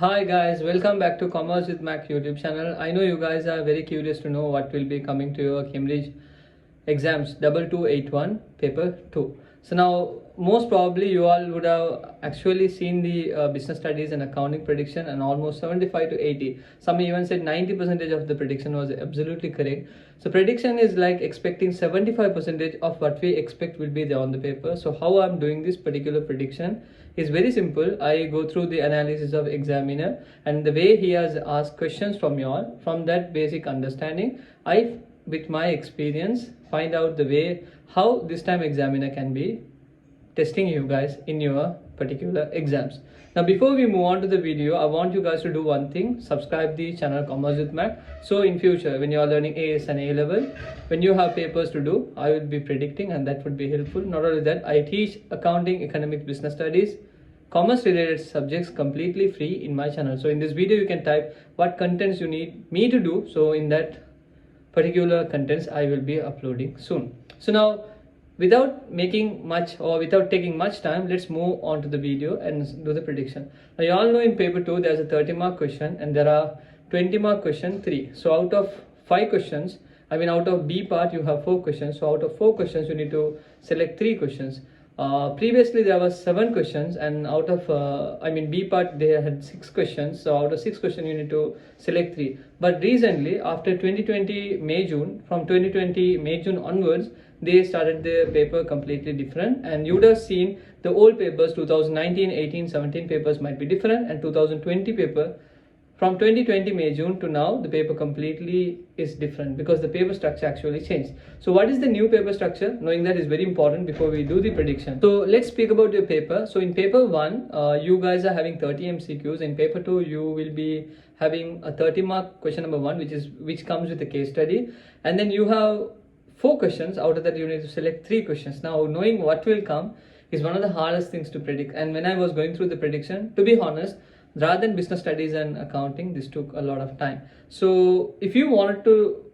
Hi guys, welcome back to Commerce with Mac YouTube channel. I know you guys are very curious to know what will be coming to your Cambridge exams 2281 paper 2. So now most probably you all would have actually seen the business studies and accounting prediction, and almost 75 to 80, some even said 90% of the prediction was absolutely correct. So prediction is like expecting 75% of what we expect will be there on the paper. So how I'm doing this particular prediction is very simple. I go through the analysis of examiner and the way he has asked questions from you all. From that basic understanding, I with my experience find out the way how this time examiner can be testing you guys in your particular exams. Now before we move on to the video, I want you guys to do one thing: subscribe the channel Commerce with Mac. So in future when you are learning AS and A level, when you have papers to do, I will be predicting and that would be helpful. Not only that, I teach accounting, economics, business studies, commerce related subjects completely free in my channel. So in this video you can type what contents you need me to do. So in that particular contents I will be uploading soon. So now without making much or without taking much time, let's move on to the video and do the prediction. Now you all know in paper 2 there's a 30-mark question and there are 20-mark question 3. So out of 5 questions, out of B part you have 4 questions. So out of 4 questions you need to select 3 questions. Previously there was 7 questions, and out of B part they had 6 questions. So out of 6 questions you need to select 3. But recently after 2020 May June, from 2020 May June onwards, they started the paper completely different, and you would have seen the old papers 2019, 18, 17 papers might be different, and 2020 paper from 2020 May June to now the paper completely is different because the paper structure actually changed. So what is the new paper structure? Knowing that is very important before we do the prediction. So let's speak about your paper. So in paper 1 you guys are having 30 MCQs. In paper 2 you will be having a 30-mark question number 1 which comes with a case study, and then you have 4 questions. Out of that you need to select 3 questions. Now knowing what will come is one of the hardest things to predict, and when I was going through the prediction, to be honest, rather than business studies and accounting, this took a lot of time. So if you wanted to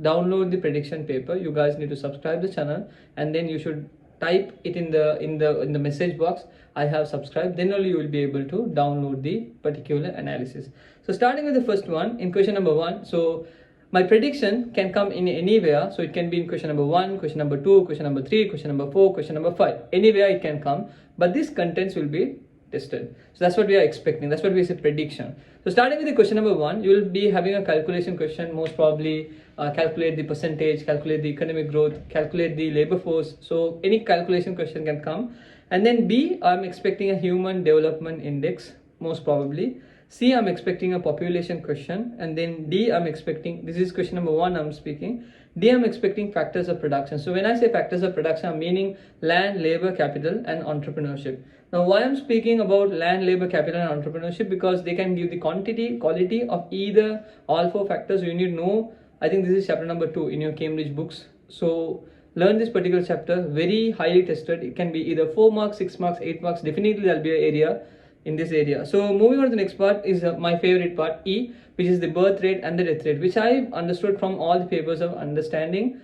download the prediction paper, you guys need to subscribe the channel, and then you should type it in the message box, I have subscribed. Then only you will be able to download the particular analysis. So starting with the first one, in question number 1, so my prediction can come in anywhere. So it can be in question number 1, question number 2, question number 3, question number 4, question number 5. Anywhere it can come, but these contents will be tested. So that's what we are expecting. That's what we say prediction. So starting with the question number 1, you will be having a calculation question, most probably calculate the percentage, calculate the economic growth, calculate the labor force. So any calculation question can come. And then B, I'm expecting a human development index, most probably. C, I'm expecting a population question, and then D, I'm expecting, this is question number 1 I'm speaking. D, I'm expecting factors of production. So when I say factors of production, I'm meaning land, labor, capital, and entrepreneurship. Now why I'm speaking about land, labor, capital, and entrepreneurship, because they can give the quantity, quality of either all 4 factors. You need to know, I think this is chapter number 2 in your Cambridge books. So learn this particular chapter, very highly tested. It can be either 4 marks, 6 marks, 8 marks. Definitely there'll be an area in this area. So moving on to the next part is my favorite part, E, which is the birth rate and the death rate, which I understood from all the papers of understanding.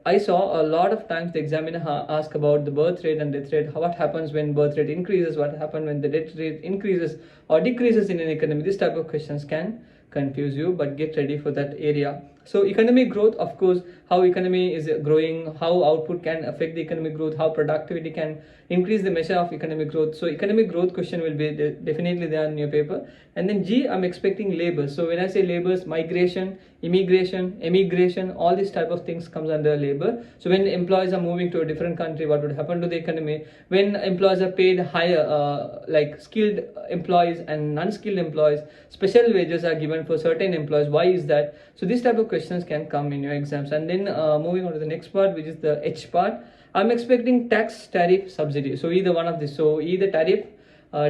I saw a lot of times the examiner ask about the birth rate and death rate, what happens when birth rate increases, what happens when the death rate increases or decreases in an economy. This type of questions can confuse you, but get ready for that area. So economic growth, of course, how economy is growing, how output can affect the economic growth, how productivity can increase the measure of economic growth. So economic growth question will be definitely there in your paper. And then G, I'm expecting labor. So when I say labors, migration, immigration, emigration, all these type of things comes under labor. So when employees are moving to a different country, what would happen to the economy? When employees are paid higher, like skilled employees and unskilled employees, special wages are given for certain employees. Why is that? So this type of questions can come in your exams. And then moving on to the next part, which is the H part, I'm expecting tax, tariff, subsidy. So either one of this. So either tariff,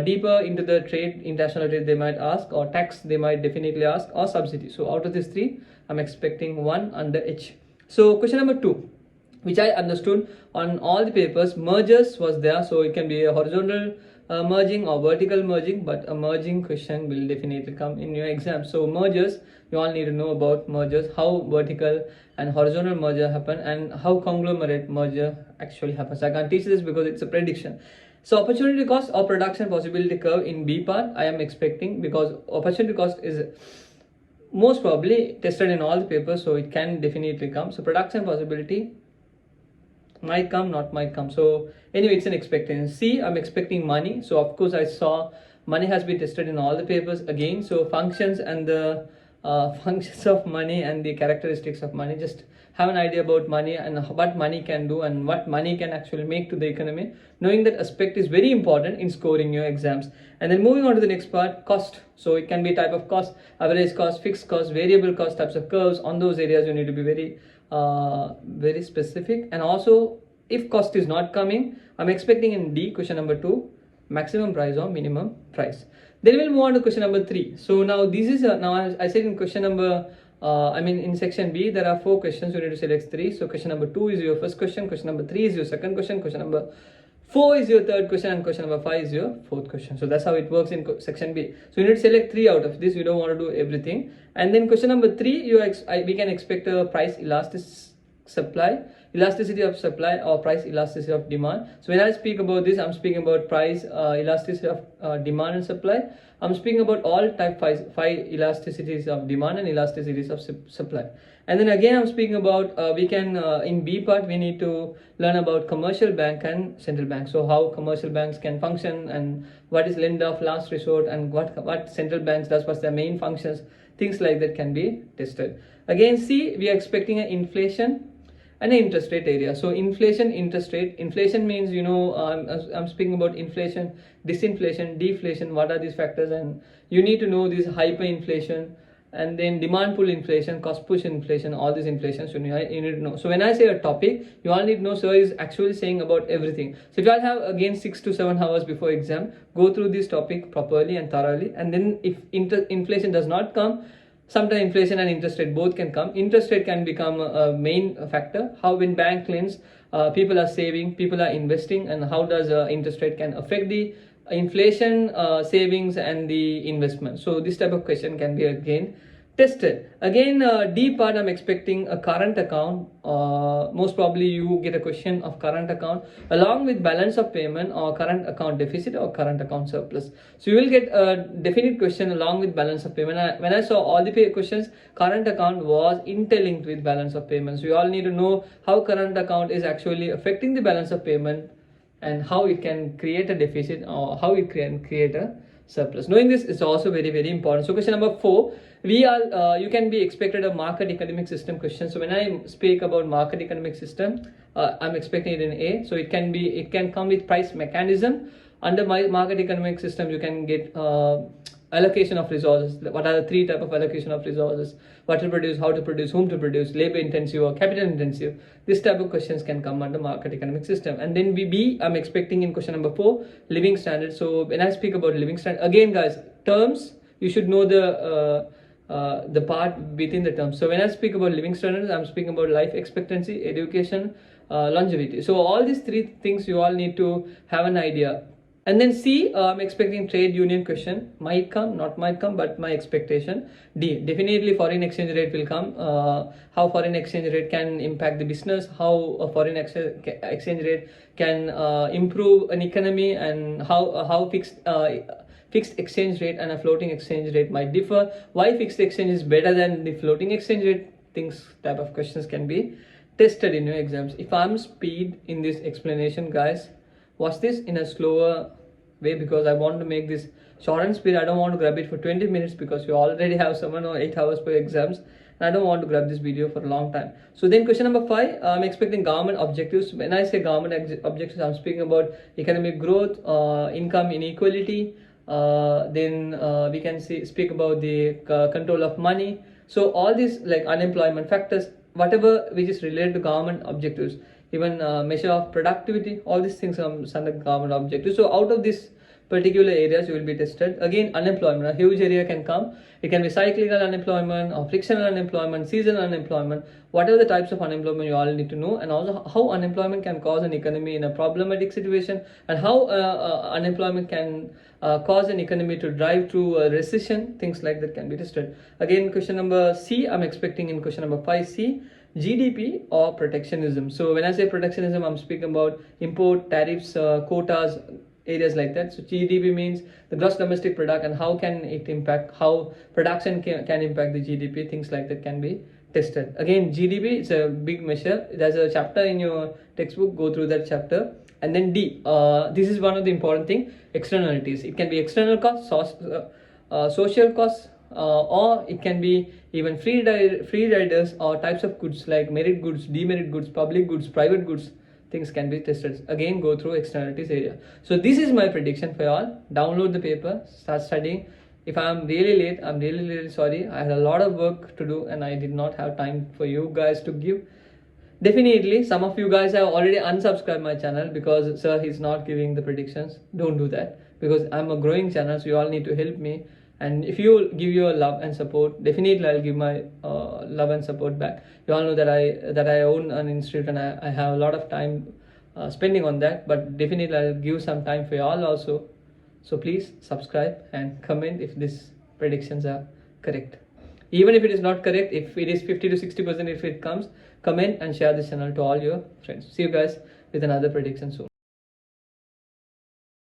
deeper into the trade, international trade they might ask, or tax they might definitely ask, or subsidy. So out of these 3, I'm expecting 1 under H. So question number 2, which I understood on all the papers, mergers was there. So it can be a horizontal merging or vertical merging, but a merging question will definitely come in your exam. So mergers, you all need to know about mergers, how vertical and horizontal merger happen, and how conglomerate merger actually happens. I can't teach this because it's a prediction. So opportunity cost or production possibility curve in B part I am expecting, because opportunity cost is most probably tested in all the papers, so it can definitely come. So production possibility might come, not might come. So anyway, it's an expectation. C, I'm expecting money. So of course I saw money has been tested in all the papers again. So functions and the functions of money and the characteristics of money, just have an idea about money and what money can do and what money can actually make to the economy. Knowing that aspect is very important in scoring your exams. And then moving on to the next part, cost. So it can be type of cost, average cost, fixed cost, variable cost, types of curves. On those areas you need to be very specific. And also, if cost is not coming, I'm expecting in D, question number 2, maximum price or minimum price. Then we'll move on to question number 3. So now this is now I said in question number in section B there are 4 questions, you need to select 3. So question number 2 is your first question, question number 3 is your second question, question number 4 is your third question, and question number 5 is your fourth question. So that's how it works in section B. So you need to select 3 out of this, you don't want to do everything. And then question number 3, we can expect a price elasticity of supply or price elasticity of demand. So when I speak about this, I'm speaking about price elasticity of demand and supply. I'm speaking about all type 5 elasticities of demand and elasticities of supply. And then again I'm speaking about in B part we need to learn about commercial bank and central bank. So how commercial banks can function and what is lender of last resort and what central banks does, what's their main functions, things like that can be tested. Again C, we are expecting an inflation and an interest rate area. So inflation, interest rate. Inflation means, I'm speaking about inflation, disinflation, deflation, what are these factors, and you need to know this hyperinflation, and then demand pull inflation, cost push inflation, all these inflations you need to know. So when I say a topic, you all need to know sir is actually saying about everything. So if you all have again 6 to 7 hours before exam, go through this topic properly and thoroughly, and then if inflation does not come, sometimes inflation and interest rate both can come. Interest rate can become a main factor. How when bank lends, people are saving, people are investing, and how does interest rate can affect the inflation, savings, and the investment. So this type of question can be again tested. Again, D part I'm expecting a current account. Most probably you get a question of current account along with balance of payment or current account deficit or current account surplus. So you will get a definite question along with balance of payment. When I saw all the questions, current account was interlinked with balance of payment. So you all need to know how current account is actually affecting the balance of payment and how it can create a deficit or how it can create a surplus. Knowing this is also very, very important. So question number 4, you can be expected a market economic system question. So when I speak about market economic system, I'm expecting it in A. So it can come with price mechanism. Under my market economic system, you can get allocation of resources. What are the 3 type of allocation of resources? What to produce, how to produce, whom to produce, labor intensive or capital intensive. This type of questions can come under market economic system. And then B, I'm expecting in question number 4, living standard. So when I speak about living standard, again guys, terms, you should know the part within the terms. So when I speak about living standards, I'm speaking about life expectancy, education, longevity. So all these 3 things you all need to have an idea. And then C, I'm expecting trade union question. Might come, not might come, but my expectation. D, definitely foreign exchange rate will come. How foreign exchange rate can impact the business, how a foreign exchange rate can improve an economy, and how fixed exchange rate and a floating exchange rate might differ. Why fixed exchange is better than the floating exchange rate? Things type of questions can be tested in your exams. If I'm speed in this explanation, guys, watch this in a slower way because I want to make this short and sweet. I don't want to grab it for 20 minutes because you already have 7 or 8 hours per exams, and I don't want to grab this video for a long time. So then question number 5, I'm expecting government objectives. When I say government objectives, I'm speaking about economic growth, income inequality, then we can speak about the control of money. So all these like unemployment factors, whatever which is related to government objectives, even measure of productivity, all these things are under government objectives. So out of these particular areas you will be tested. Again, unemployment, a huge area can come. It can be cyclical unemployment or frictional unemployment, seasonal unemployment, whatever the types of unemployment you all need to know, and also how unemployment can cause an economy in a problematic situation, and how unemployment can cause an economy to drive to a recession, things like that can be tested. Again, question number C, I'm expecting in question number 5C, GDP or protectionism. So when I say protectionism, I'm speaking about import tariffs, quotas, areas like that. So GDP means the gross domestic product, and how can it impact, how production can impact the GDP, things like that can be tested. Again, GDP is a big measure. There's a chapter in your textbook, go through that chapter. And then D, this is one of the important thing, externalities. It can be external costs, social costs, or it can be even free riders or types of goods like merit goods, demerit goods, public goods, private goods. Things can be tested. Again, go through externalities area. So this is my prediction for y'all. Download the paper, start studying. If I'm really late, I'm really sorry. I had a lot of work to do and I did not have time for you guys to give. Definitely, some of you guys have already unsubscribed my channel because sir, he's not giving the predictions. Don't do that, because I'm a growing channel, so you all need to help me. And if you give your love and support, definitely I'll give my love and support back. You all know that I own an institute and I have a lot of time spending on that, but definitely I'll give some time for you all also. So please subscribe and comment if these predictions are correct. Even if it is not correct, if it is 50 to 60%, if it comes, comment and share this channel to all your friends. See you guys with another prediction soon.